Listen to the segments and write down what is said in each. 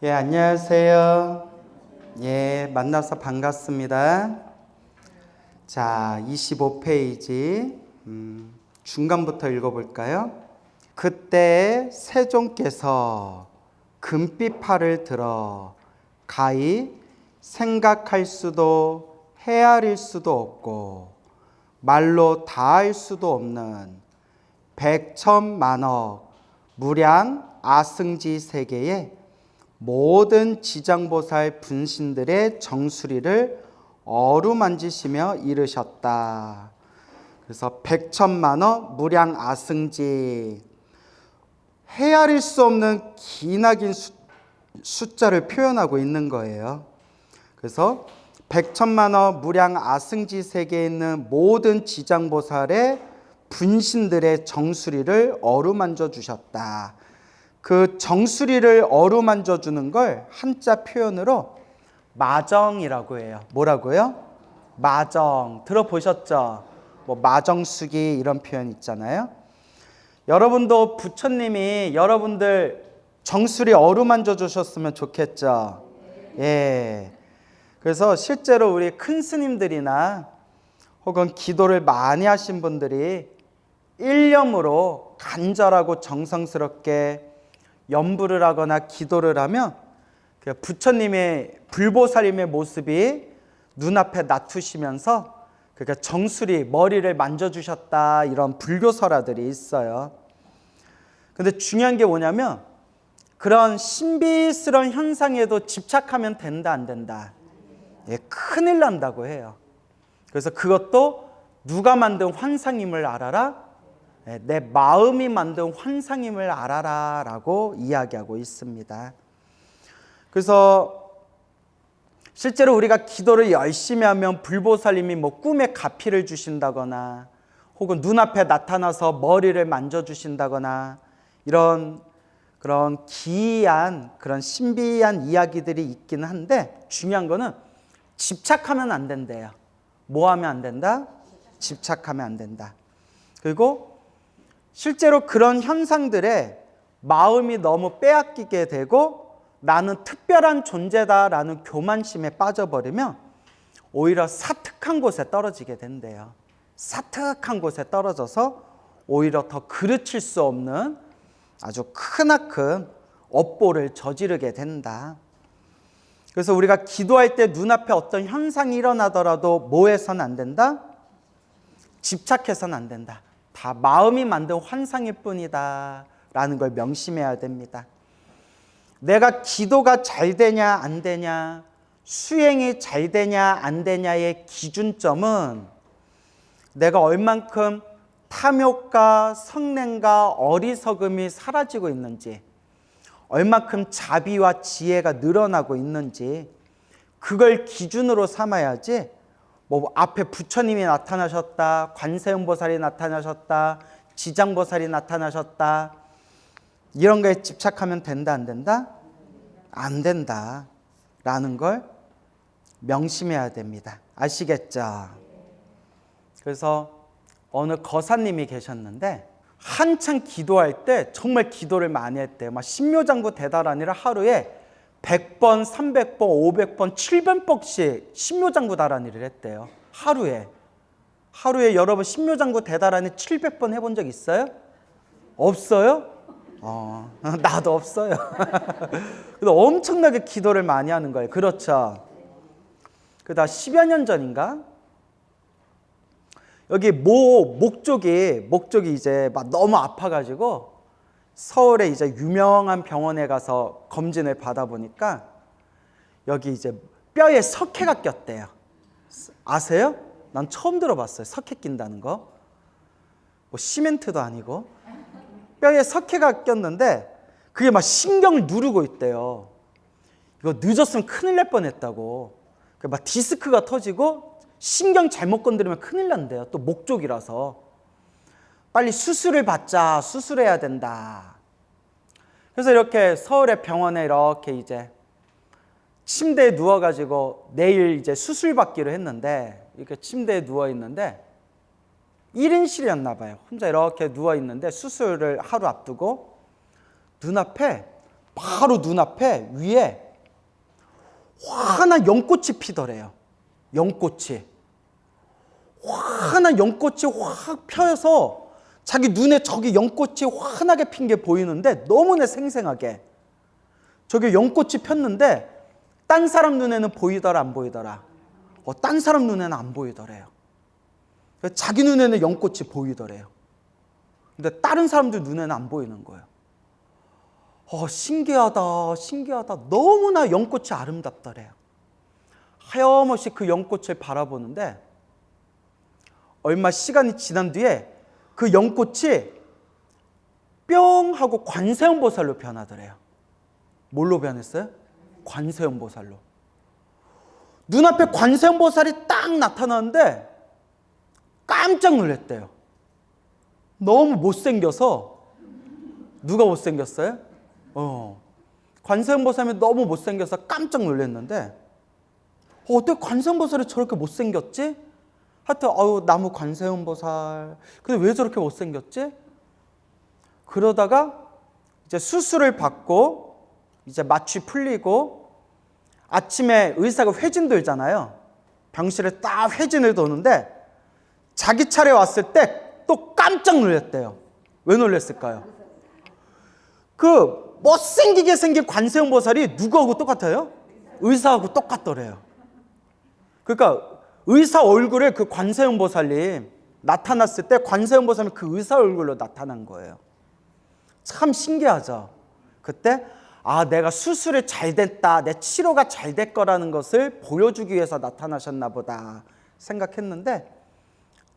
예, 안녕하세요. 예, 만나서 반갑습니다. 자, 25페이지 중간부터 읽어볼까요? 그때 세종께서 금빛 팔을 들어 가히 생각할 수도 헤아릴 수도 없고 말로 다할 수도 없는 백천만억 무량 아승지 세계에 모든 지장보살 분신들의 정수리를 어루만지시며 이르셨다. 그래서 백천만억 무량 아승지, 헤아릴 수 없는 기나긴 숫자를 표현하고 있는 거예요. 그래서 백천만억 무량 아승지 세계에 있는 모든 지장보살의 분신들의 정수리를 어루만져 주셨다. 그 정수리를 어루만져 주는 걸 한자 표현으로 마정이라고 해요. 뭐라고요? 마정. 들어보셨죠? 뭐 마정수기 이런 표현 있잖아요. 여러분도 부처님이 여러분들 정수리 어루만져 주셨으면 좋겠죠? 예. 그래서 실제로 우리 큰 스님들이나 혹은 기도를 많이 하신 분들이 일념으로 간절하고 정성스럽게 염불을 하거나 기도를 하면 부처님의 불보살님의 모습이 눈앞에 나투시면서 그러니까 정수리 머리를 만져주셨다 이런 불교설화들이 있어요. 근데 중요한 게 뭐냐면 그런 신비스러운 현상에도 집착하면 된다 안 된다? 예, 큰일 난다고 해요. 그래서 그것도 누가 만든 환상임을 알아라? 내 마음이 만든 환상임을 알아라 라고 이야기하고 있습니다. 그래서 실제로 우리가 기도를 열심히 하면 불보살님이 뭐 꿈에 가피를 주신다거나 혹은 눈앞에 나타나서 머리를 만져주신다거나 이런 그런 기이한 그런 신비한 이야기들이 있긴 한데 중요한 거는 집착하면 안 된대요. 뭐 하면 안 된다? 집착하면 안 된다. 그리고 실제로 그런 현상들에 마음이 너무 빼앗기게 되고 나는 특별한 존재다라는 교만심에 빠져버리면 오히려 사특한 곳에 떨어지게 된대요. 사특한 곳에 떨어져서 오히려 더 그르칠 수 없는 아주 크나큰 업보를 저지르게 된다. 그래서 우리가 기도할 때 눈앞에 어떤 현상이 일어나더라도 뭐 해서는 안 된다? 집착해서는 안 된다. 다 마음이 만든 환상일 뿐이다 라는 걸 명심해야 됩니다. 내가 기도가 잘 되냐 안 되냐, 수행이 잘 되냐 안 되냐의 기준점은 내가 얼만큼 탐욕과 성냄과 어리석음이 사라지고 있는지, 얼만큼 자비와 지혜가 늘어나고 있는지 그걸 기준으로 삼아야지 뭐 앞에 부처님이 나타나셨다, 관세음보살이 나타나셨다, 지장보살이 나타나셨다 이런 거에 집착하면 된다 안 된다? 안 된다 라는 걸 명심해야 됩니다. 아시겠죠? 그래서 어느 거사님이 계셨는데 한창 기도할 때 정말 기도를 많이 했대요. 막 신묘장구 대다라니를 하루에 100번, 300번, 500번, 700번씩 신묘장구 다라니를 했대요. 하루에 여러분 신묘장구 대다라니 700번 해본 적 있어요? 없어요? 나도 없어요. 근데 엄청나게 기도를 많이 하는 거예요. 그렇죠? 그다 10여 년 전인가? 여기 목쪽이 이제 막 너무 아파가지고 서울에 이제 유명한 병원에 가서 검진을 받아보니까 여기 이제 뼈에 석회가 꼈대요. 아세요? 난 처음 들어봤어요. 석회 낀다는 거. 뭐 시멘트도 아니고 뼈에 석회가 꼈는데 그게 막 신경을 누르고 있대요. 이거 늦었으면 큰일 날 뻔했다고. 막 디스크가 터지고 신경 잘못 건드리면 큰일 난대요. 또 목 쪽이라서. 빨리 수술을 받자, 수술해야 된다. 그래서 이렇게 서울의 병원에 이렇게 이제 침대에 누워가지고 내일 이제 수술 받기로 했는데 이렇게 침대에 누워 있는데 1인실이었나 봐요. 혼자 이렇게 누워 있는데 수술을 하루 앞두고 눈앞에 바로 눈앞에 위에 환한 연꽃이 피더래요. 연꽃이. 환한 연꽃이 확 펴서 자기 눈에 저기 연꽃이 환하게 핀 게 보이는데 너무나 생생하게. 저기 연꽃이 폈는데 딴 사람 눈에는 보이더라 안 보이더라? 딴 사람 눈에는 안 보이더래요. 자기 눈에는 연꽃이 보이더래요. 근데 다른 사람들 눈에는 안 보이는 거예요. 신기하다, 신기하다. 너무나 연꽃이 아름답더래요. 하염없이 그 연꽃을 바라보는데 얼마 시간이 지난 뒤에 그 연꽃이 뿅 하고 관세음보살로 변하더래요. 뭘로 변했어요? 관세음보살로. 눈앞에 관세음보살이 딱 나타나는데 깜짝 놀랐대요. 너무 못생겨서. 누가 못생겼어요? 관세음보살이 너무 못생겨서 깜짝 놀랐는데 어떻게 관세음보살이 저렇게 못생겼지? 하여튼 나무 관세음보살. 근데 왜 저렇게 못생겼지? 그러다가 이제 수술을 받고 이제 마취 풀리고 아침에 의사가 회진 돌잖아요. 병실에 딱 회진을 도는데 자기 차례 왔을 때 또 깜짝 놀랐대요. 왜 놀랐을까요? 그 못생기게 생긴 관세음보살이 누구하고 똑같아요? 의사하고 똑같더래요. 그러니까 의사 얼굴에 그 관세음보살이 나타났을 때 관세음보살이 그 의사 얼굴로 나타난 거예요. 참 신기하죠. 그때 내가 수술이 잘 됐다, 내 치료가 잘 될 거라는 것을 보여주기 위해서 나타나셨나 보다 생각했는데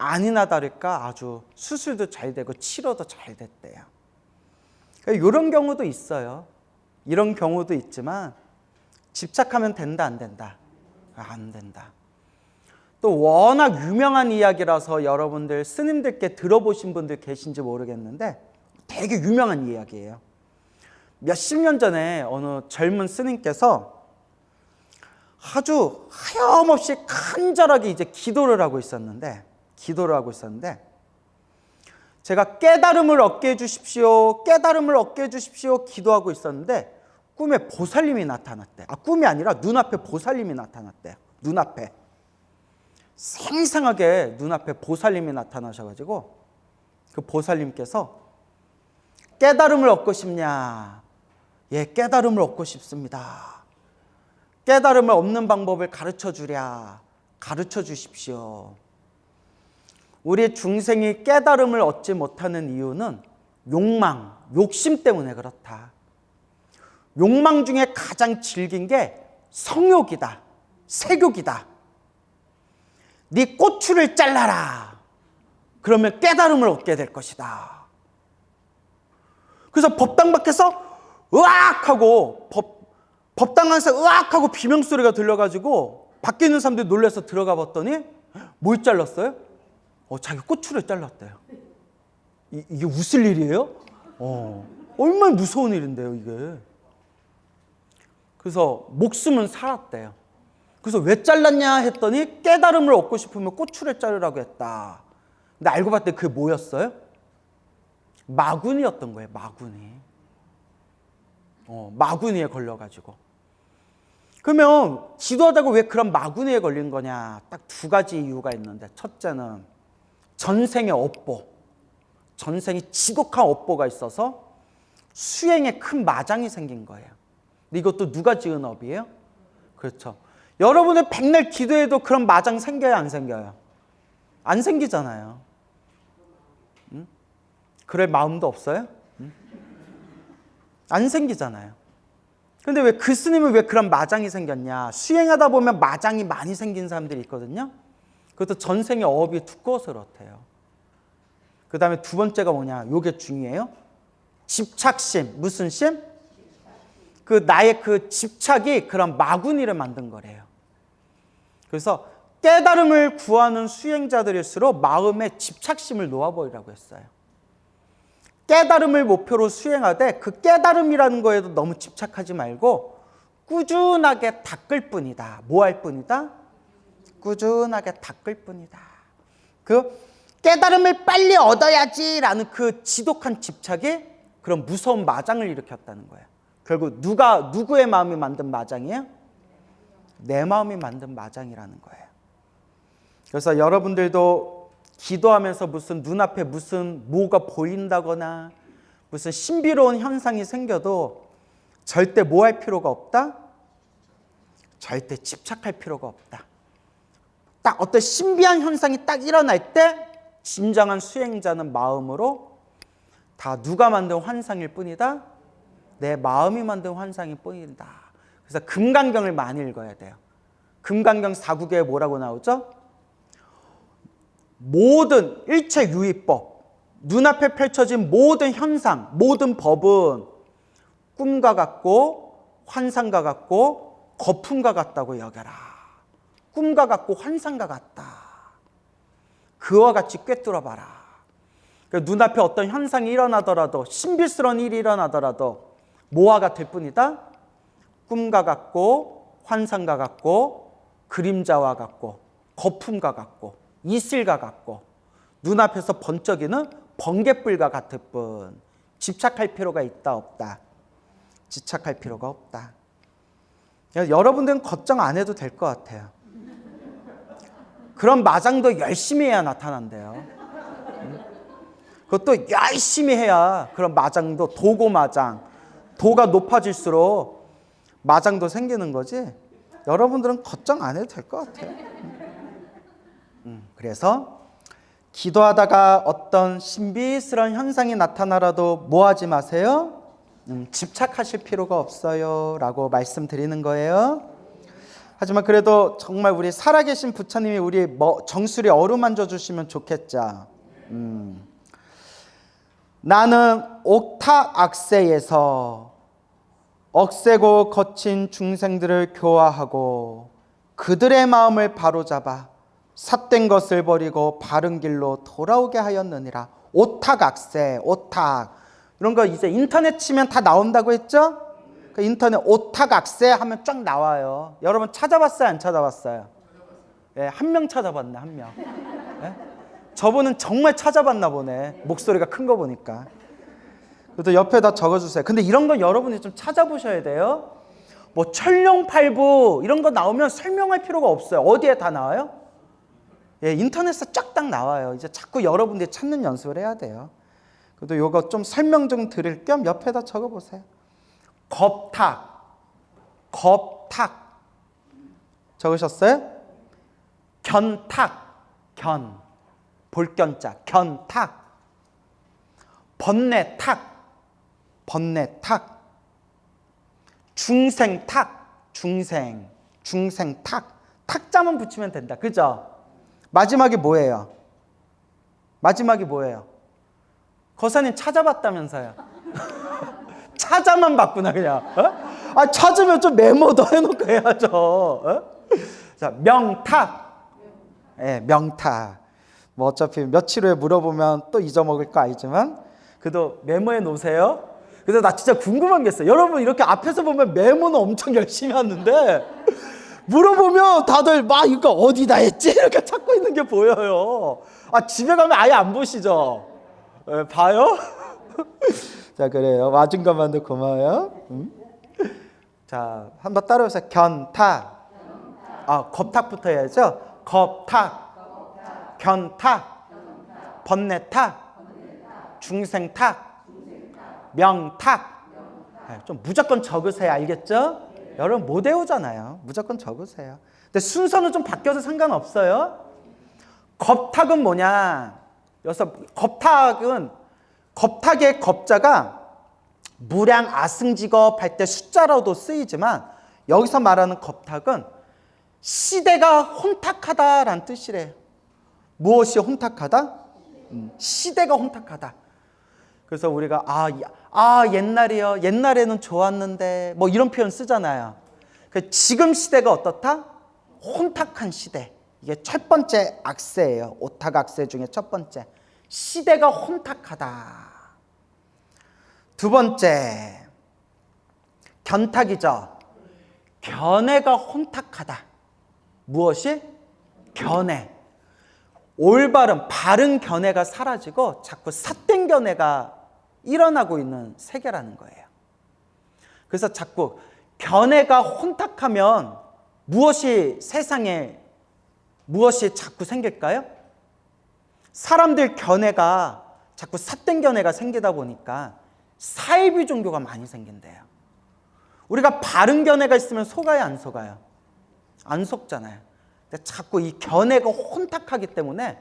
아니나 다를까 아주 수술도 잘 되고 치료도 잘 됐대요. 이런 경우도 있어요. 이런 경우도 있지만 집착하면 된다 안 된다? 안 된다. 또 워낙 유명한 이야기라서 여러분들 스님들께 들어보신 분들 계신지 모르겠는데 되게 유명한 이야기예요. 몇십 년 전에 어느 젊은 스님께서 아주 하염없이 간절하게 이제 기도를 하고 있었는데 제가 깨달음을 얻게 해주십시오, 깨달음을 얻게 해주십시오 기도하고 있었는데 꿈에 보살님이 나타났대. 꿈이 아니라 눈앞에 보살님이 나타났대요. 눈앞에. 생생하게 눈앞에 보살님이 나타나셔가지고 그 보살님께서 깨달음을 얻고 싶냐? 예, 깨달음을 얻고 싶습니다. 깨달음을 얻는 방법을 가르쳐 주랴. 가르쳐 주십시오. 우리 중생이 깨달음을 얻지 못하는 이유는 욕망, 욕심 때문에 그렇다. 욕망 중에 가장 질긴 게 성욕이다. 색욕이다. 네 꼬추를 잘라라. 그러면 깨달음을 얻게 될 것이다. 그래서 법당 밖에서 으악 하고 법당 안에서 으악 하고 비명소리가 들려가지고 밖에 있는 사람들이 놀라서 들어가 봤더니 뭘 잘랐어요? 자기 꼬추를 잘랐대요. 이게 웃을 일이에요? 얼마나 무서운 일인데요 이게. 그래서 목숨은 살았대요. 그래서 왜 잘랐냐 했더니 깨달음을 얻고 싶으면 꼬추를 자르라고 했다. 근데 알고 봤더니 그게 뭐였어요? 마구니였던 거예요. 마구니. 마구니에 걸려가지고. 그러면 지도하다가 왜 그런 마구니에 걸린 거냐? 딱 두 가지 이유가 있는데 첫째는 전생의 업보. 전생이 지독한 업보가 있어서 수행에 큰 마장이 생긴 거예요. 근데 이것도 누가 지은 업이에요? 그렇죠. 여러분의 백날 기도해도 그런 마장 생겨요, 안 생겨요? 안 생기잖아요. 그럴 마음도 없어요? 안 생기잖아요. 근데 왜 그 스님은 왜 그런 마장이 생겼냐? 수행하다 보면 마장이 많이 생긴 사람들이 있거든요. 그것도 전생의 업이 두꺼워서 그렇대요. 그 다음에 두 번째가 뭐냐? 이게 중요해요. 집착심. 무슨 심? 나의 그 집착이 그런 마구니를 만든 거래요. 그래서 깨달음을 구하는 수행자들일수록 마음에 집착심을 놓아버리라고 했어요. 깨달음을 목표로 수행하되 그 깨달음이라는 거에도 너무 집착하지 말고 꾸준하게 닦을 뿐이다. 뭐 할 뿐이다? 꾸준하게 닦을 뿐이다. 그 깨달음을 빨리 얻어야지라는 그 지독한 집착이 그런 무서운 마장을 일으켰다는 거예요. 결국 누구의 마음이 만든 마장이에요? 내 마음이 만든 마장이라는 거예요. 그래서 여러분들도 기도하면서 무슨 눈앞에 무슨 뭐가 보인다거나 무슨 신비로운 현상이 생겨도 절대 뭐 할 필요가 없다? 절대 집착할 필요가 없다. 딱 어떤 신비한 현상이 딱 일어날 때 진정한 수행자는 마음으로 다 누가 만든 환상일 뿐이다? 내 마음이 만든 환상일 뿐이다. 그래서 금강경을 많이 읽어야 돼요. 금강경 4국에 뭐라고 나오죠? 모든 일체유의법, 눈앞에 펼쳐진 모든 현상, 모든 법은 꿈과 같고 환상과 같고 거품과 같다고 여겨라. 꿈과 같고 환상과 같다. 그와 같이 꿰뚫어봐라. 눈앞에 어떤 현상이 일어나더라도 신비스러운 일이 일어나더라도 뭐와 같을 뿐이다? 꿈과 같고 환상과 같고 그림자와 같고 거품과 같고 이슬과 같고 눈앞에서 번쩍이는 번갯불과 같을 뿐. 집착할 필요가 있다 없다? 집착할 필요가 없다. 여러분들은 걱정 안 해도 될 것 같아요. 그런 마장도 열심히 해야 나타난대요. 그것도 열심히 해야 그런 마장도 도고 마장, 도가 높아질수록 마장도 생기는 거지. 여러분들은 걱정 안 해도 될 것 같아요. 그래서 기도하다가 어떤 신비스러운 현상이 나타나라도 뭐 하지 마세요? 집착하실 필요가 없어요 라고 말씀드리는 거예요. 하지만 그래도 정말 우리 살아계신 부처님이 우리 정수리 어루만져 주시면 좋겠죠. 나는 옥탑악세에서 억세고 거친 중생들을 교화하고 그들의 마음을 바로잡아 삿된 것을 버리고 바른 길로 돌아오게 하였느니라. 오탁악세, 오탁 이런 거 이제 인터넷 치면 다 나온다고 했죠? 그 인터넷 오탁악세 하면 쫙 나와요. 여러분 찾아봤어요? 안 찾아봤어요? 예, 한 명 찾아봤네, 한 명. 예? 저분은 정말 찾아봤나 보네. 목소리가 큰 거 보니까. 그래도 옆에다 적어주세요. 근데 이런 거 여러분이 좀 찾아보셔야 돼요. 뭐 천룡팔부 이런 거 나오면 설명할 필요가 없어요. 어디에 다 나와요? 예, 인터넷에 쫙 딱 나와요. 이제 자꾸 여러분들이 찾는 연습을 해야 돼요. 그래도 요거 좀 설명 좀 드릴 겸 옆에다 적어보세요. 겁탁, 겁탁 적으셨어요? 견탁, 견, 볼견자, 견탁, 번뇌탁, 번뇌탁, 중생탁, 중생탁, 탁자만 붙이면 된다. 그죠? 마지막이 뭐예요? 마지막이 뭐예요? 거사님 찾아봤다면서요. 찾아만 봤구나 그냥. 어? 찾으면 좀 메모도 해놓고 해야죠. 어? 자, 명탁. 예, 명탁. 뭐 어차피 며칠 후에 물어보면 또 잊어먹을 거 알지만 그래도 메모해 놓으세요. 그래서 나 진짜 궁금한 게 있어요. 여러분 이렇게 앞에서 보면 메모는 엄청 열심히 하는데 물어보면 다들 막 이거 어디다 했지? 이렇게 찾고 있는 게 보여요. 집에 가면 아예 안 보시죠? 네, 봐요? 자, 그래요. 맞은 것만도 고마워요. 자, 한번 따라해보세요. 견탁. 겁탁부터 해야죠. 겁탁. 견탁. 번뇌탁. 중생탁. 명탁. 좀 무조건 적으세요. 알겠죠? 여러분 못 외우잖아요. 무조건 적으세요. 근데 순서는 좀 바뀌어서 상관없어요. 겁탁은 뭐냐? 여기서 겁탁의 겁자가 무량 아승직업 할 때 숫자로도 쓰이지만 여기서 말하는 겁탁은 시대가 혼탁하다라는 뜻이래요. 무엇이 혼탁하다? 시대가 혼탁하다. 그래서 우리가 옛날이요. 옛날에는 좋았는데 뭐 이런 표현 쓰잖아요. 지금 시대가 어떻다? 혼탁한 시대. 이게 첫 번째 악세예요. 오탁악세 중에 첫 번째. 시대가 혼탁하다. 두 번째 견탁이죠. 견해가 혼탁하다. 무엇이? 견해. 올바른 바른 견해가 사라지고 자꾸 삿된 견해가 일어나고 있는 세계라는 거예요. 그래서 자꾸 견해가 혼탁하면 세상에 무엇이 자꾸 생길까요? 사람들 견해가 자꾸 삿된 견해가 생기다 보니까 사이비 종교가 많이 생긴대요. 우리가 바른 견해가 있으면 속아요, 안 속아요? 안 속잖아요. 근데 자꾸 이 견해가 혼탁하기 때문에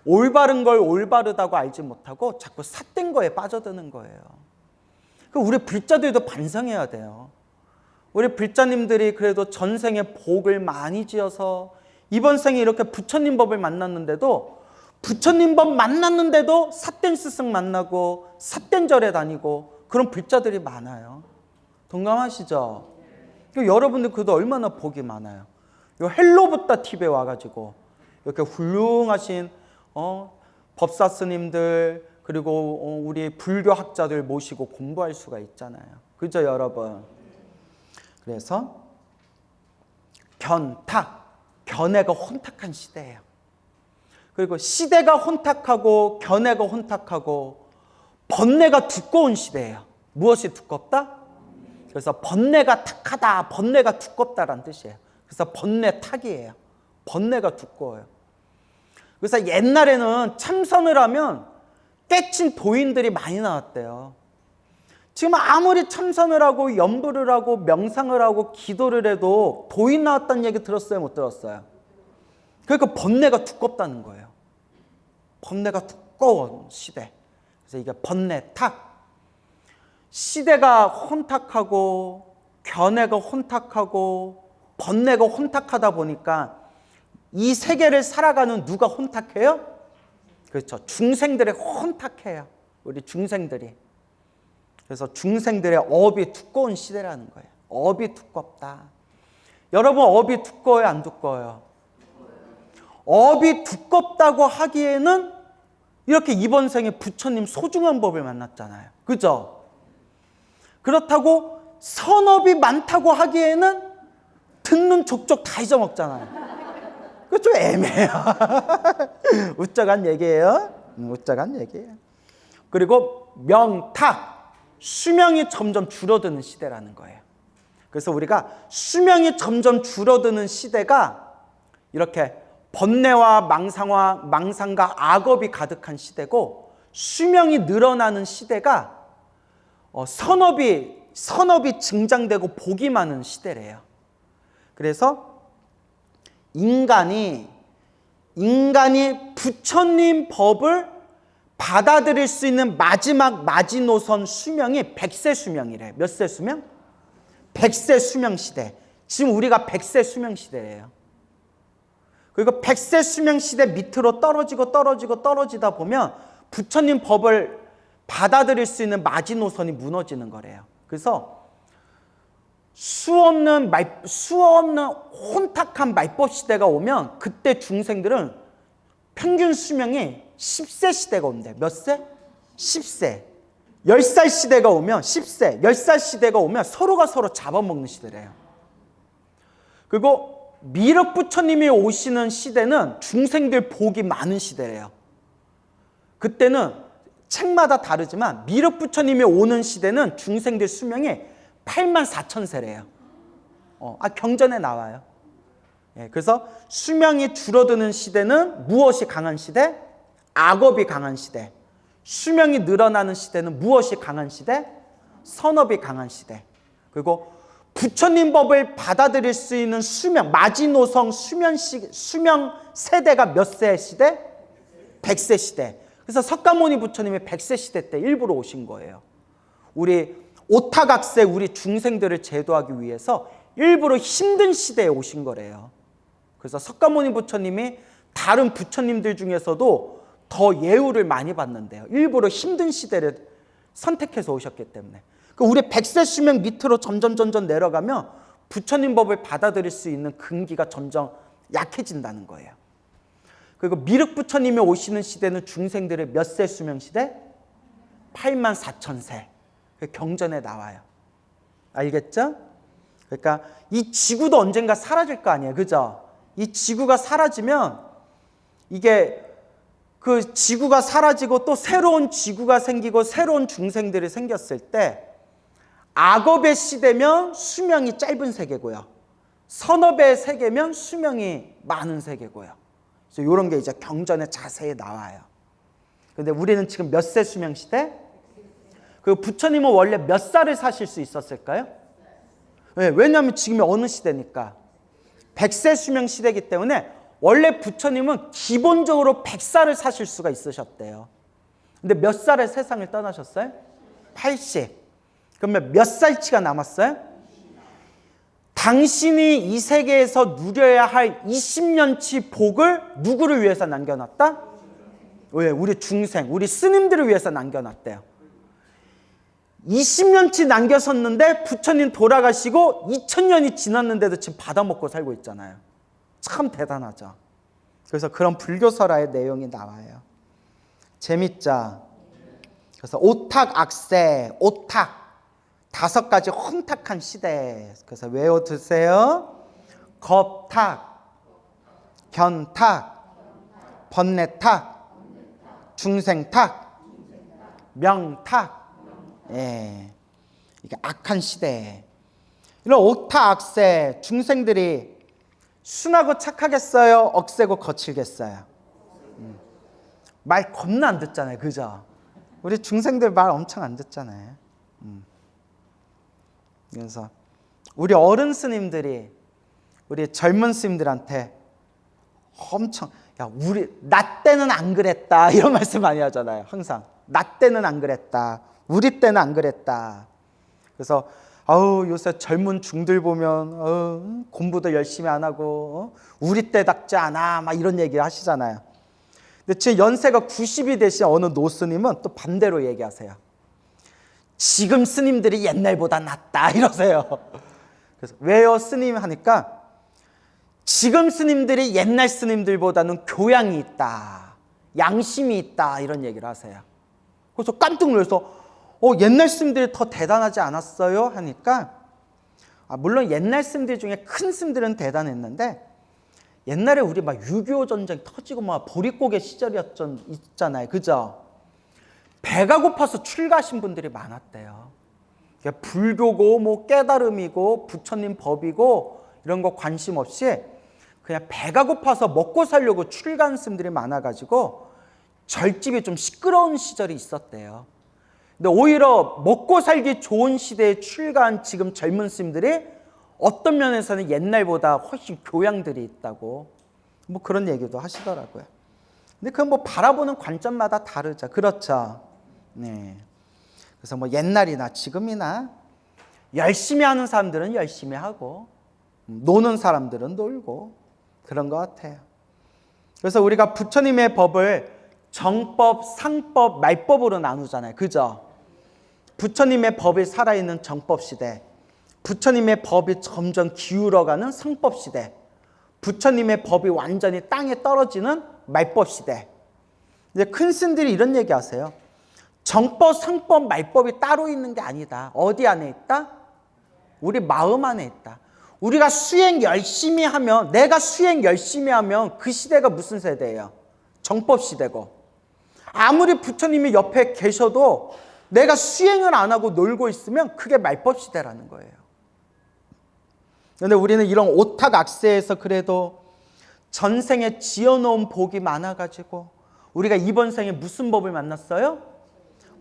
올바른 걸 올바르다고 알지 못하고 자꾸 삿된 거에 빠져드는 거예요. 우리 불자들도 반성해야 돼요. 우리 불자님들이 그래도 전생에 복을 많이 지어서 이번 생에 이렇게 부처님 법을 만났는데도 부처님 법 만났는데도 삿된 스승 만나고 삿된 절에 다니고 그런 불자들이 많아요. 동감하시죠? 여러분들 그래도 얼마나 복이 많아요. 요 헬로부타 TV에 와가지고 이렇게 훌륭하신 법사 스님들 그리고 우리 불교 학자들 모시고 공부할 수가 있잖아요. 그죠, 여러분? 그래서 견해가 혼탁한 시대예요. 그리고 시대가 혼탁하고 견해가 혼탁하고 번뇌가 두꺼운 시대예요. 무엇이 두껍다? 그래서 번뇌가 탁하다, 번뇌가 두껍다라는 뜻이에요. 그래서 번뇌탁이에요. 번뇌가 두꺼워요. 그래서 옛날에는 참선을 하면 깨친 도인들이 많이 나왔대요. 지금 아무리 참선을 하고 염불을 하고 명상을 하고 기도를 해도 도인 나왔다는 얘기 들었어요, 못 들었어요? 그러니까 번뇌가 두껍다는 거예요. 번뇌가 두꺼운 시대. 그래서 이게 번뇌탁. 시대가 혼탁하고 견해가 혼탁하고 번뇌가 혼탁하다 보니까 이 세계를 살아가는 누가 혼탁해요? 그렇죠. 중생들이 혼탁해요. 우리 중생들이. 그래서 중생들의 업이 두꺼운 시대라는 거예요. 업이 두껍다. 여러분, 업이 두꺼워요, 안 두꺼워요? 업이 두껍다고 하기에는 이렇게 이번 생에 부처님 소중한 법을 만났잖아요. 그죠? 그렇다고 선업이 많다고 하기에는 듣는 족족 다 잊어먹잖아요. 그거 좀 애매해요. 웃자간 얘기예요. 웃자간 얘기예요. 그리고 명탁. 수명이 점점 줄어드는 시대라는 거예요. 그래서 우리가 수명이 점점 줄어드는 시대가 이렇게 번뇌와 망상과 악업이 가득한 시대고 수명이 늘어나는 시대가 선업이 증장되고 복이 많은 시대래요. 그래서 인간이 부처님 법을 받아들일 수 있는 마지막 마지노선 수명이 100세 수명이래. 몇 세 수명? 100세 수명 시대. 지금 우리가 100세 수명 시대예요. 그리고 100세 수명 시대 밑으로 떨어지다 보면 부처님 법을 받아들일 수 있는 마지노선이 무너지는 거래요. 그래서 수없는 혼탁한 말법 시대가 오면 그때 중생들은 평균 수명이 10세 시대가 온대. 몇 세? 10세. 10살 시대가 오면 10세. 10살 시대가 오면 서로가 서로 잡아먹는 시대래요. 그리고 미륵 부처님이 오시는 시대는 중생들 복이 많은 시대래요. 그때는 책마다 다르지만 미륵 부처님이 오는 시대는 중생들 수명이 84,000세래요. 경전에 나와요. 그래서 수명이 줄어드는 시대는 무엇이 강한 시대? 악업이 강한 시대. 수명이 늘어나는 시대는 무엇이 강한 시대? 선업이 강한 시대. 그리고 부처님 법을 받아들일 수 있는 수명, 마지노성 수명 세대가 몇 세 시대? 100세 시대. 그래서 석가모니 부처님이 100세 시대 때 일부러 오신 거예요. 우리 오타각세 우리 중생들을 제도하기 위해서 일부러 힘든 시대에 오신 거래요. 그래서 석가모니 부처님이 다른 부처님들 중에서도 더 예우를 많이 받는데요. 일부러 힘든 시대를 선택해서 오셨기 때문에. 우리 100세 수명 밑으로 점점 내려가면 부처님 법을 받아들일 수 있는 근기가 점점 약해진다는 거예요. 그리고 미륵 부처님이 오시는 시대는 중생들의 몇 세 수명 시대? 84,000세. 경전에 나와요. 알겠죠? 그러니까 이 지구도 언젠가 사라질 거 아니에요. 그죠? 이 지구가 사라지면 이게 그 지구가 사라지고 또 새로운 지구가 생기고 새로운 중생들이 생겼을 때 악업의 시대면 수명이 짧은 세계고요. 선업의 세계면 수명이 많은 세계고요. 그래서 이런 게 이제 경전에 자세히 나와요. 근데 우리는 지금 몇 세 수명 시대? 그 부처님은 원래 몇 살을 사실 수 있었을까요? 네, 왜냐하면 지금이 어느 시대니까 100세 수명 시대이기 때문에 원래 부처님은 기본적으로 100살을 사실 수가 있으셨대요. 근데 몇 살에 세상을 떠나셨어요? 80. 그러면 몇 살치가 남았어요? 당신이 이 세계에서 누려야 할 20년치 복을 누구를 위해서 남겨놨다? 왜? 우리 중생, 우리 스님들을 위해서 남겨놨대요. 20년치 남겼었는데 부처님 돌아가시고 2000년이 지났는데도 지금 받아먹고 살고 있잖아요. 참 대단하죠. 그래서 그런 불교설화의 내용이 나와요. 재밌죠? 그래서 오탁, 악세, 오탁 5가지 혼탁한 시대. 그래서 외워두세요. 겁탁, 견탁, 번뇌탁, 중생탁, 명탁. 예, 이게 악한 시대. 이런 오탁, 악세, 중생들이 순하고 착하겠어요? 억세고 거칠겠어요? 말 겁나 안 듣잖아요. 그죠? 우리 중생들 말 엄청 안 듣잖아요. 그래서 우리 어른 스님들이 우리 젊은 스님들한테 엄청 우리 나 때는 안 그랬다 이런 말씀 많이 하잖아요. 항상 나 때는 안 그랬다. 우리 때는 안 그랬다. 그래서 요새 젊은 중들 보면 공부도 열심히 안 하고 우리 때답지 않아 막 이런 얘기 하시잖아요. 근데 제 연세가 90이 되신 어느 노스님은 또 반대로 얘기하세요. 지금 스님들이 옛날보다 낫다 이러세요. 그래서 왜요 스님 하니까 지금 스님들이 옛날 스님들보다는 교양이 있다, 양심이 있다 이런 얘기를 하세요. 그래서 깜짝 놀라서 옛날 스님들이 더 대단하지 않았어요? 하니까 물론 옛날 스님들 중에 큰 스님들은 대단했는데 옛날에 우리 막 6.25 전쟁 터지고 막 보릿고개 있잖아요. 그죠? 배가 고파서 출가하신 분들이 많았대요. 불교고 뭐 깨달음이고 부처님 법이고 이런 거 관심 없이 그냥 배가 고파서 먹고 살려고 출가한 스님들이 많아가지고 절집이 좀 시끄러운 시절이 있었대요. 근데 오히려 먹고 살기 좋은 시대에 출가한 지금 젊은 스님들이 어떤 면에서는 옛날보다 훨씬 교양들이 있다고 뭐 그런 얘기도 하시더라고요. 근데 그건 뭐 바라보는 관점마다 다르죠. 그렇죠. 네. 그래서 뭐 옛날이나 지금이나 열심히 하는 사람들은 열심히 하고 노는 사람들은 놀고 그런 것 같아요. 그래서 우리가 부처님의 법을 정법, 상법, 말법으로 나누잖아요. 그죠? 부처님의 법이 살아있는 정법시대, 부처님의 법이 점점 기울어가는 상법시대, 부처님의 법이 완전히 땅에 떨어지는 말법시대. 이제 큰 스님들이 이런 얘기 하세요. 정법, 상법, 말법이 따로 있는 게 아니다. 어디 안에 있다? 우리 마음 안에 있다. 우리가 수행 열심히 하면, 내가 수행 열심히 하면 그 시대가 무슨 세대예요? 정법시대고. 아무리 부처님이 옆에 계셔도 내가 수행을 안 하고 놀고 있으면 그게 말법시대라는 거예요. 그런데 우리는 이런 오탁악세에서 그래도 전생에 지어놓은 복이 많아가지고 우리가 이번 생에 무슨 법을 만났어요?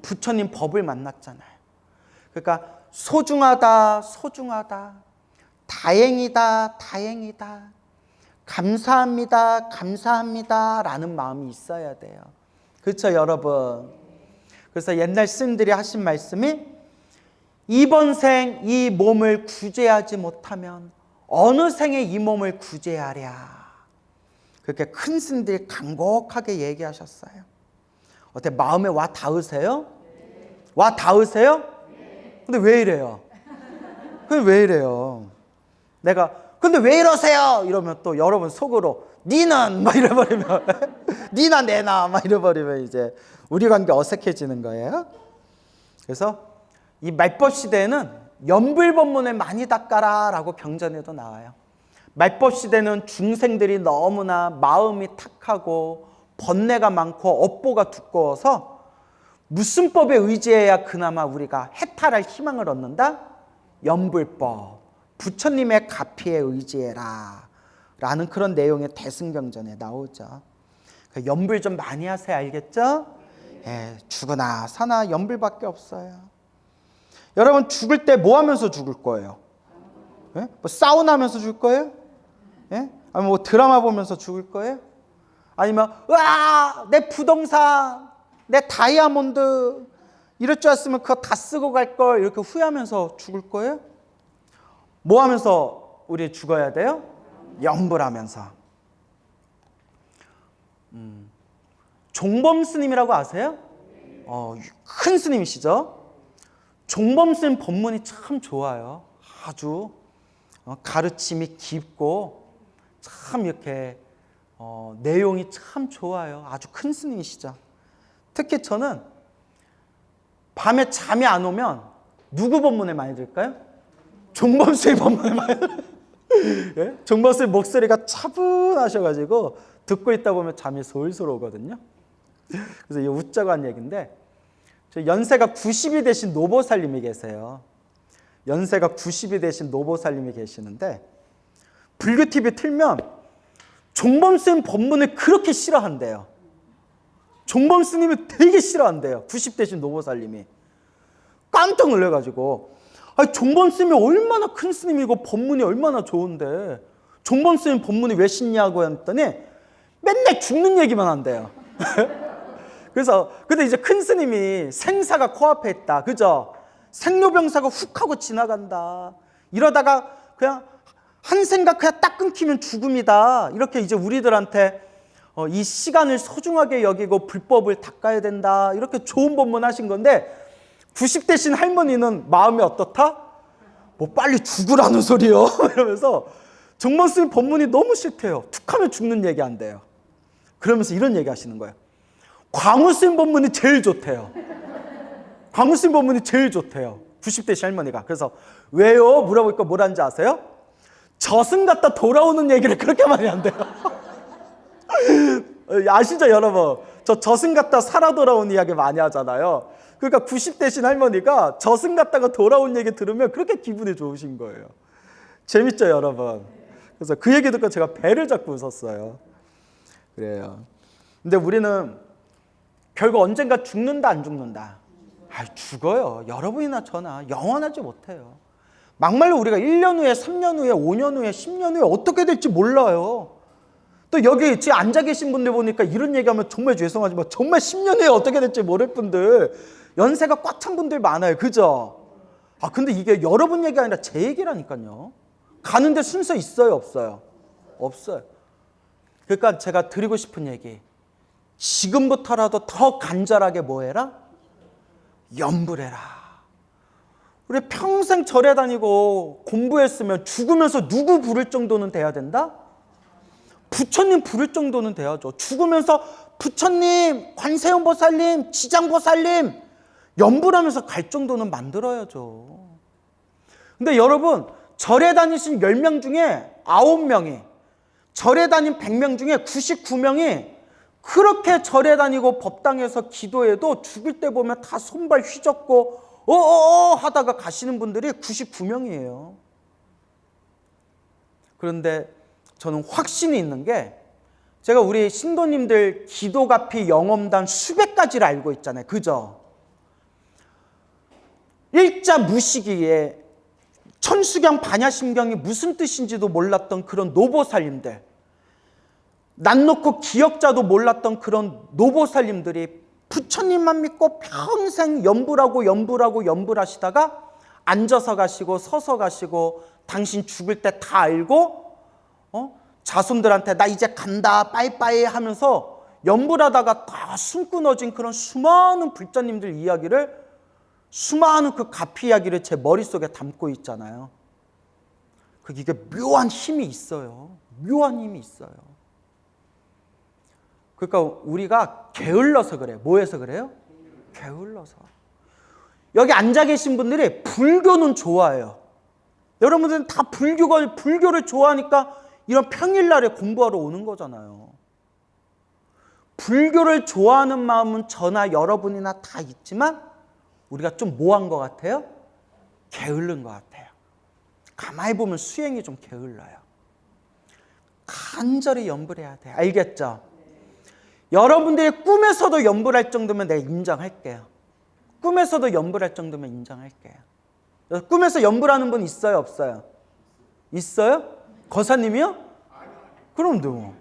부처님 법을 만났잖아요. 그러니까 소중하다, 소중하다, 다행이다, 다행이다, 감사합니다, 감사합니다 라는 마음이 있어야 돼요. 그렇죠 여러분? 그래서 옛날 스님들이 하신 말씀이 이번 생 이 몸을 구제하지 못하면 어느 생에 이 몸을 구제하랴. 그렇게 큰 스님들이 간곡하게 얘기하셨어요. 어때 마음에 와 닿으세요? 와 닿으세요? 근데 왜 이래요? 근데 왜 이래요? 내가 근데 왜 이러세요? 이러면 또 여러분 속으로 니는 막 이래버리면 니나 내나 막 이래버리면 이제 우리 관계 어색해지는 거예요. 그래서 이 말법 시대에는 연불법문을 많이 닦아라 라고 경전에도 나와요. 말법 시대는 중생들이 너무나 마음이 탁하고 번뇌가 많고 업보가 두꺼워서 무슨 법에 의지해야 그나마 우리가 해탈할 희망을 얻는다? 연불법. 부처님의 가피에 의지해라 라는 그런 내용의 대승경전에 나오죠. 연불 좀 많이 하세요. 알겠죠? 예, 죽으나 사나 연불밖에 없어요. 여러분 죽을 때 뭐 하면서 죽을 거예요? 예? 뭐 사우나 하면서 죽을 거예요? 예? 아니면 뭐 드라마 보면서 죽을 거예요? 아니면 으아 내 부동산 내 다이아몬드 이럴 줄 알았으면 그거 다 쓰고 갈 걸 이렇게 후회하면서 죽을 거예요? 뭐 하면서 우리 죽어야 돼요? 연불하면서. 종범 스님이라고 아세요? 큰 스님이시죠? 종범 스님 법문이 참 좋아요. 아주 가르침이 깊고 참 이렇게 내용이 참 좋아요. 아주 큰 스님이시죠. 특히 저는 밤에 잠이 안 오면 누구 법문에 많이 들을까요? 종범 스님 법문에 많이 들어요. 예? 종범 스님 목소리가 차분하셔가지고 듣고 있다 보면 잠이 솔솔 오거든요. 그래서 이거 웃자고 한 얘기인데 연세가 90이 되신 노보살님이 계세요. 연세가 90이 되신 노보살님이 계시는데 불교 TV 틀면 종범 스님 법문을 그렇게 싫어한대요. 종범 스님을 되게 싫어한대요. 90 되신 노보살님이. 깜짝 놀래가지고 종범 스님이 얼마나 큰 스님이고 법문이 얼마나 좋은데 종범 스님 법문이 왜 싫냐고 했더니 맨날 죽는 얘기만 한대요. 그래서 근데 이제 큰 스님이 생사가 코앞에 있다. 그죠? 생로병사가 훅 하고 지나간다. 이러다가 그냥 한 생각 그냥 딱 끊기면 죽음이다. 이렇게 이제 우리들한테 이 시간을 소중하게 여기고 불법을 닦아야 된다. 이렇게 좋은 법문 하신 건데 90 대신 할머니는 마음이 어떻다? 뭐 빨리 죽으라는 소리요. 이러면서 종범 스님 법문이 너무 싫대요. 툭하면 죽는 얘기 안 돼요. 그러면서 이런 얘기 하시는 거예요. 광우 스님 법문이 제일 좋대요. 광우 스님 법문이 제일 좋대요. 90대 할머니가. 그래서 왜요? 물어보니까 뭐라는지 아세요? 저승 갔다 돌아오는 얘기를 그렇게 많이 한대요. 아시죠 여러분? 저승 갔다 살아 돌아온 이야기 많이 하잖아요. 그러니까 90대신 할머니가 저승 갔다가 돌아온 얘기 들으면 그렇게 기분이 좋으신 거예요. 재밌죠 여러분? 그래서 그 얘기 듣고 제가 배를 잡고 웃었어요. 그래요. 근데 우리는 결국 언젠가 죽는다 안 죽는다? 죽어요. 여러분이나 저나 영원하지 못해요. 막말로 우리가 1년 후에 3년 후에 5년 후에 10년 후에 어떻게 될지 몰라요. 또 여기 지금 앉아 계신 분들 보니까 이런 얘기하면 정말 죄송하지만 정말 10년 후에 어떻게 될지 모를 분들 연세가 꽉 찬 분들 많아요. 그죠? 근데 이게 여러분 얘기가 아니라 제 얘기라니까요. 가는데 순서 있어요 없어요? 없어요. 그러니까 제가 드리고 싶은 얘기, 지금부터라도 더 간절하게 뭐 해라? 연불해라. 우리 평생 절에 다니고 공부했으면 죽으면서 누구 부를 정도는 돼야 된다? 부처님 부를 정도는 돼야죠. 죽으면서 부처님, 관세음보살님, 지장보살님 연불하면서 갈 정도는 만들어야죠. 근데 여러분 절에 다니신 10명 중에 9명이, 절에 다닌 100명 중에 99명이 그렇게 절에 다니고 법당에서 기도해도 죽을 때 보면 다 손발 휘젓고 하다가 가시는 분들이 99명이에요. 그런데 저는 확신이 있는 게 제가 우리 신도님들 기도가피 영엄단 수백 가지를 알고 있잖아요. 그죠? 일자 무시기에 천수경 반야심경이 무슨 뜻인지도 몰랐던 그런 노보살님들, 난 놓고 기억자도 몰랐던 그런 노보살님들이 부처님만 믿고 평생 연불하시다가 앉아서 가시고 서서 가시고 당신 죽을 때 다 알고 자손들한테 나 이제 간다 빠이빠이 하면서 연불하다가 다 숨 끊어진 그런 수많은 불자님들 이야기를, 수많은 그 가피 이야기를 제 머릿속에 담고 있잖아요. 이게 묘한 힘이 있어요. 묘한 힘이 있어요. 그러니까 우리가 게을러서 그래요. 뭐해서 그래요? 게을러서. 여기 앉아 계신 분들이 불교는 좋아해요. 여러분들은 다 불교를 좋아하니까 이런 평일날에 공부하러 오는 거잖아요. 불교를 좋아하는 마음은 저나 여러분이나 다 있지만 우리가 좀 뭐한 것 같아요? 게을른 것 같아요. 가만히 보면 수행이 좀 게을러요. 간절히 염불해야 돼. 알겠죠? 여러분들이 꿈에서도 염불할 정도면 내가 인정할게요. 꿈에서도 염불할 정도면 인정할게요. 꿈에서 염불하는 분 있어요? 없어요? 있어요? 거사님이요? 그럼 뭐?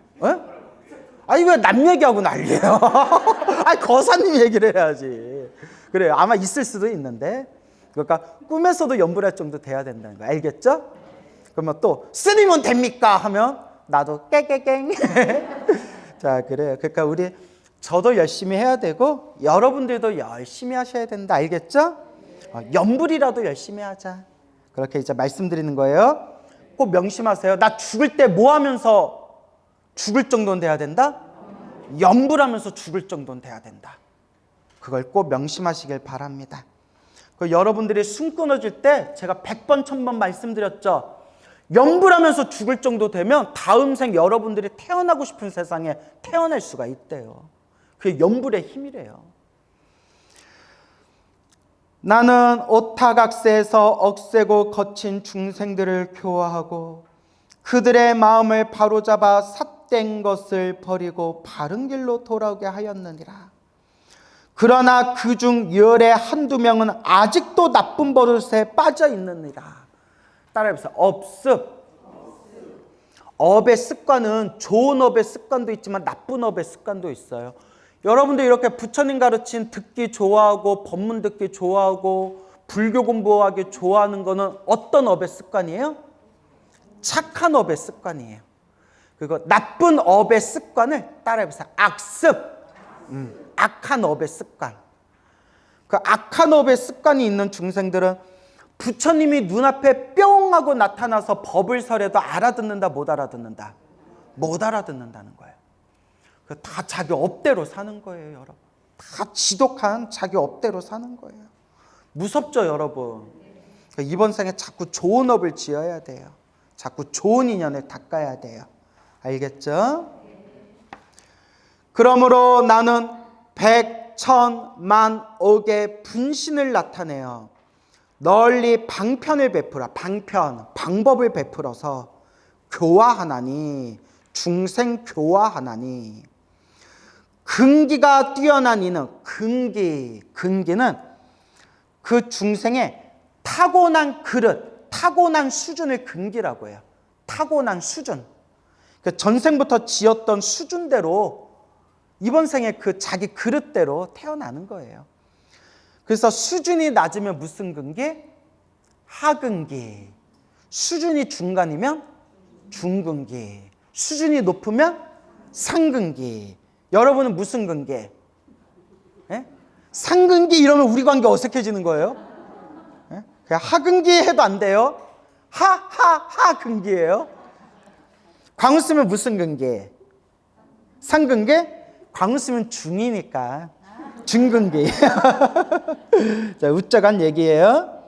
아니 왜 남 얘기하고 난리예요? 아니 거사님 얘기를 해야지. 그래요. 아마 있을 수도 있는데, 그러니까 꿈에서도 염불할 정도 돼야 된다는 거 알겠죠? 그러면 또 스님은 됩니까? 하면 나도 깨깨깽. 자, 그래요. 그러니까 저도 열심히 해야 되고 여러분들도 열심히 하셔야 된다. 알겠죠? 염불이라도 열심히 하자. 그렇게 이제 말씀드리는 거예요. 꼭 명심하세요. 나 죽을 때 뭐 하면서 죽을 정도는 돼야 된다? 염불하면서 죽을 정도는 돼야 된다. 그걸 꼭 명심하시길 바랍니다. 여러분들이 숨 끊어질 때 제가 100번 1000번 말씀드렸죠. 염불하면서 죽을 정도 되면 다음 생 여러분들이 태어나고 싶은 세상에 태어날 수가 있대요. 그게 염불의 힘이래요. 나는 오타각세에서 억세고 거친 중생들을 교화하고 그들의 마음을 바로잡아 삿된 것을 버리고 바른 길로 돌아오게 하였느니라. 그러나 그중 열의 한두 명은 아직도 나쁜 버릇에 빠져 있느니라. 따라해보세요. 업습. 업의 습관은 좋은 업의 습관도 있지만 나쁜 업의 습관도 있어요. 여러분들 이렇게 부처님 가르친 듣기 좋아하고 법문 듣기 좋아하고 불교 공부하기 좋아하는 거는 어떤 업의 습관이에요? 착한 업의 습관이에요. 그리고 나쁜 업의 습관을 따라해보세요. 악습. 악한 업의 습관. 그 악한 업의 습관이 있는 중생들은 부처님이 눈앞에 뿅 하고 나타나서 법을 설해도 알아듣는다, 못 알아듣는다? 못 알아듣는다는 거예요. 다 자기 업대로 사는 거예요, 여러분. 다 지독한 자기 업대로 사는 거예요. 무섭죠, 여러분? 이번 생에 자꾸 좋은 업을 지어야 돼요. 자꾸 좋은 인연을 닦아야 돼요. 알겠죠? 그러므로 나는 100, 1000, 10,000억의 분신을 나타내어 널리 방편을 베풀어, 방법을 베풀어서 교화하나니, 중생 교화하나니. 근기가 뛰어난 이는, 근기는 그 중생의 타고난 그릇, 타고난 수준을 근기라고 해요. 타고난 수준. 전생부터 지었던 수준대로 이번 생에 그 자기 그릇대로 태어나는 거예요. 그래서 수준이 낮으면 무슨 근기? 하근기. 수준이 중간이면 중근기. 수준이 높으면 상근기. 여러분은 무슨 근기? 예? 상근기 이러면 우리 관계 어색해지는 거예요. 예? 그냥 하근기 해도 안 돼요. 하근기예요. 광우 쓰면 무슨 근기? 상근기? 광우 쓰면 중이니까 중근기. 자, 웃자간 얘기예요.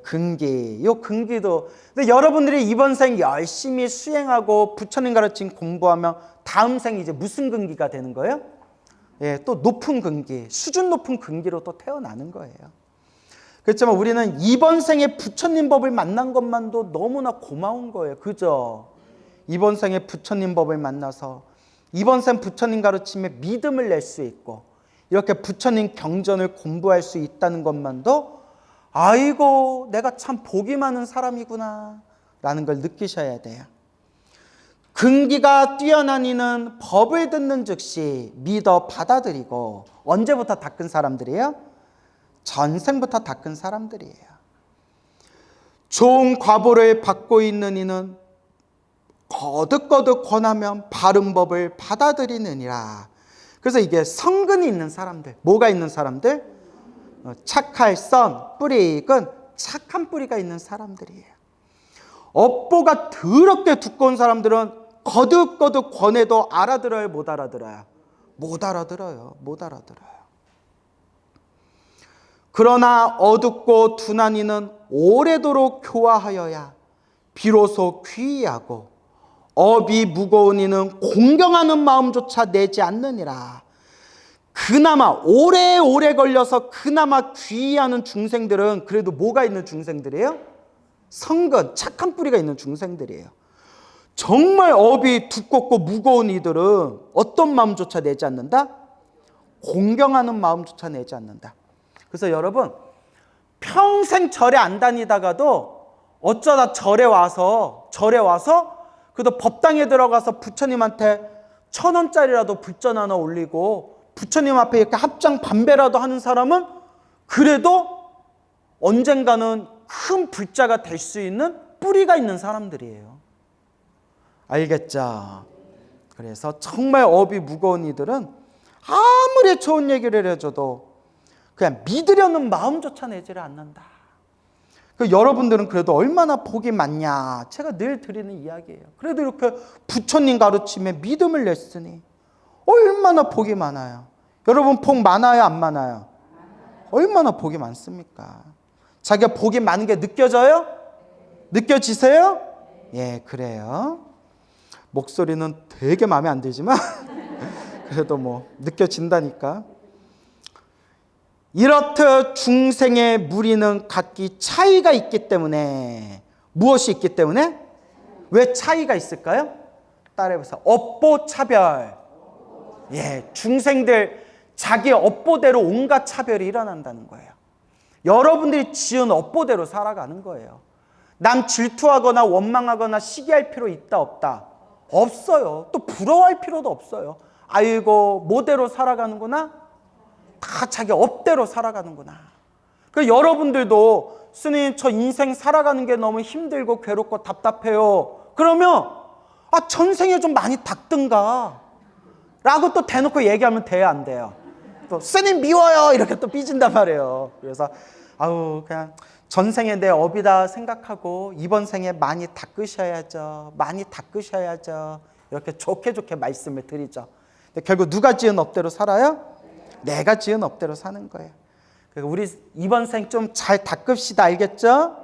근기. 요 근기도. 근데 여러분들이 이번 생 열심히 수행하고 부처님 가르친 공부하면 다음 생이 이제 무슨 근기가 되는 거예요? 예, 또 높은 근기, 수준 높은 근기로 또 태어나는 거예요. 그렇지만 우리는 이번 생에 부처님 법을 만난 것만도 너무나 고마운 거예요. 그죠? 이번 생에 부처님 법을 만나서 이번 생 부처님 가르침에 믿음을 낼 수 있고 이렇게 부처님 경전을 공부할 수 있다는 것만도 아이고 내가 참 복이 많은 사람이구나 라는 걸 느끼셔야 돼요. 근기가 뛰어난 이는 법을 듣는 즉시 믿어 받아들이고. 언제부터 닦은 사람들이에요? 전생부터 닦은 사람들이에요. 좋은 과보를 받고 있는 이는 거듭거듭 권하면 바른 법을 받아들이느니라. 그래서 이게 성근이 있는 사람들, 뭐가 있는 사람들? 착할 선, 뿌리 익은 착한 뿌리가 있는 사람들이에요. 업보가 더럽게 두꺼운 사람들은 거듭거듭 권해도 알아들어요, 못 알아들어요? 못 알아들어요. 못 알아들어요. 그러나 어둡고 둔한 이는 오래도록 교화하여야 비로소 귀하고 업이 무거운 이는 공경하는 마음조차 내지 않느니라. 그나마 오래오래 걸려서 그나마 귀의하는 중생들은 그래도 뭐가 있는 중생들이에요? 성근, 착한 뿌리가 있는 중생들이에요. 정말 업이 두껍고 무거운 이들은 어떤 마음조차 내지 않는다? 공경하는 마음조차 내지 않는다. 그래서 여러분, 평생 절에 안 다니다가도 어쩌다 절에 와서 그래도 법당에 들어가서 부처님한테 1,000원짜리라도 불전 하나 올리고 부처님 앞에 이렇게 합장 반배라도 하는 사람은 그래도 언젠가는 큰 불자가 될 수 있는 뿌리가 있는 사람들이에요. 알겠죠? 그래서 정말 업이 무거운 이들은 아무리 좋은 얘기를 해줘도 그냥 믿으려는 마음조차 내지를 않는다. 여러분들은 그래도 얼마나 복이 많냐, 제가 늘 드리는 이야기예요. 그래도 이렇게 부처님 가르침에 믿음을 냈으니 얼마나 복이 많아요. 여러분 복 많아요, 안 많아요? 얼마나 복이 많습니까? 자기가 복이 많은 게 느껴져요? 느껴지세요? 예, 그래요. 목소리는 되게 마음에 안 들지만 그래도 뭐 느껴진다니까. 이렇듯 중생의 무리는 각기 차이가 있기 때문에, 무엇이 있기 때문에? 왜 차이가 있을까요? 따라해보세요. 업보 차별. 예, 중생들 자기 업보대로 온갖 차별이 일어난다는 거예요. 여러분들이 지은 업보대로 살아가는 거예요. 남 질투하거나 원망하거나 시기할 필요 있다 없다? 없어요. 또 부러워할 필요도 없어요. 아이고 뭐대로 살아가는구나? 다 자기 업대로 살아가는구나. 그 여러분들도 스님 저 인생 살아가는 게 너무 힘들고 괴롭고 답답해요. 그러면 전생에 좀 많이 닦든가 라고 또 대놓고 얘기하면 돼요, 안 돼요? 또 스님 미워요 이렇게 또 삐진단 말이에요. 그래서 그냥 전생에 내 업이다 생각하고 이번 생에 많이 닦으셔야죠. 많이 닦으셔야죠. 이렇게 좋게 말씀을 드리죠. 근데 결국 누가 지은 업대로 살아요? 내가 지은 업대로 사는 거예요. 그러니까 우리 이번 생 좀 잘 닦읍시다. 알겠죠?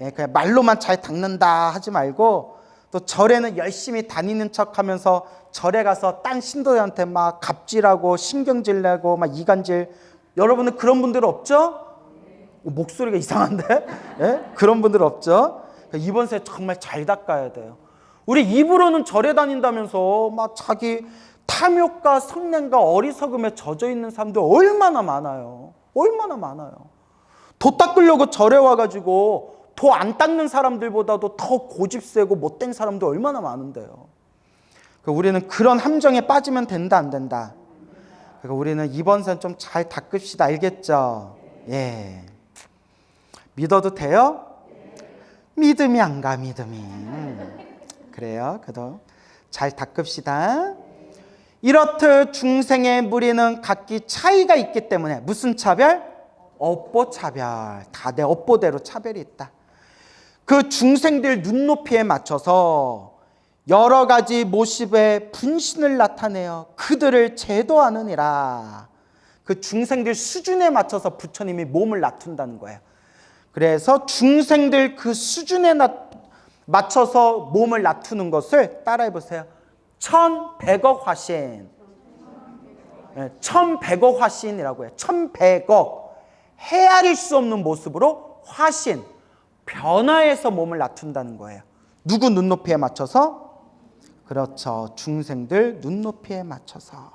예, 그냥 말로만 잘 닦는다 하지 말고 또 절에는 열심히 다니는 척하면서 절에 가서 딴 신도들한테 막 갑질하고 신경질 내고 막 이간질. 여러분은 그런 분들 없죠? 목소리가 이상한데? 예? 그런 분들 없죠? 그러니까 이번 생 정말 잘 닦아야 돼요. 우리 입으로는 절에 다닌다면서 막 자기 탐욕과 성냄과 어리석음에 젖어 있는 사람들 얼마나 많아요. 얼마나 많아요. 도 닦으려고 절에 와가지고 도 안 닦는 사람들보다도 더 고집세고 못된 사람들 얼마나 많은데요. 그러니까 우리는 그런 함정에 빠지면 된다 안 된다? 그러니까 우리는 이번 생 좀 잘 닦읍시다. 알겠죠? 예. 믿어도 돼요? 믿음이 안 가, 믿음이. 그래요. 그래도 잘 닦읍시다. 이렇듯 중생의 무리는 각기 차이가 있기 때문에 무슨 차별? 업보 차별. 다 내 업보대로 차별이 있다. 그 중생들 눈높이에 맞춰서 여러 가지 모습의 분신을 나타내어 그들을 제도하느니라. 그 중생들 수준에 맞춰서 부처님이 몸을 낮춘다는 거예요. 그래서 중생들 그 수준에 맞춰서 몸을 낮추는 것을 따라해보세요. 1,100억 화신. 1,100억 화신이라고 해요. 1,100억. 헤아릴 수 없는 모습으로 화신, 변화해서 몸을 낮춘다는 거예요. 누구 눈높이에 맞춰서? 그렇죠. 중생들 눈높이에 맞춰서.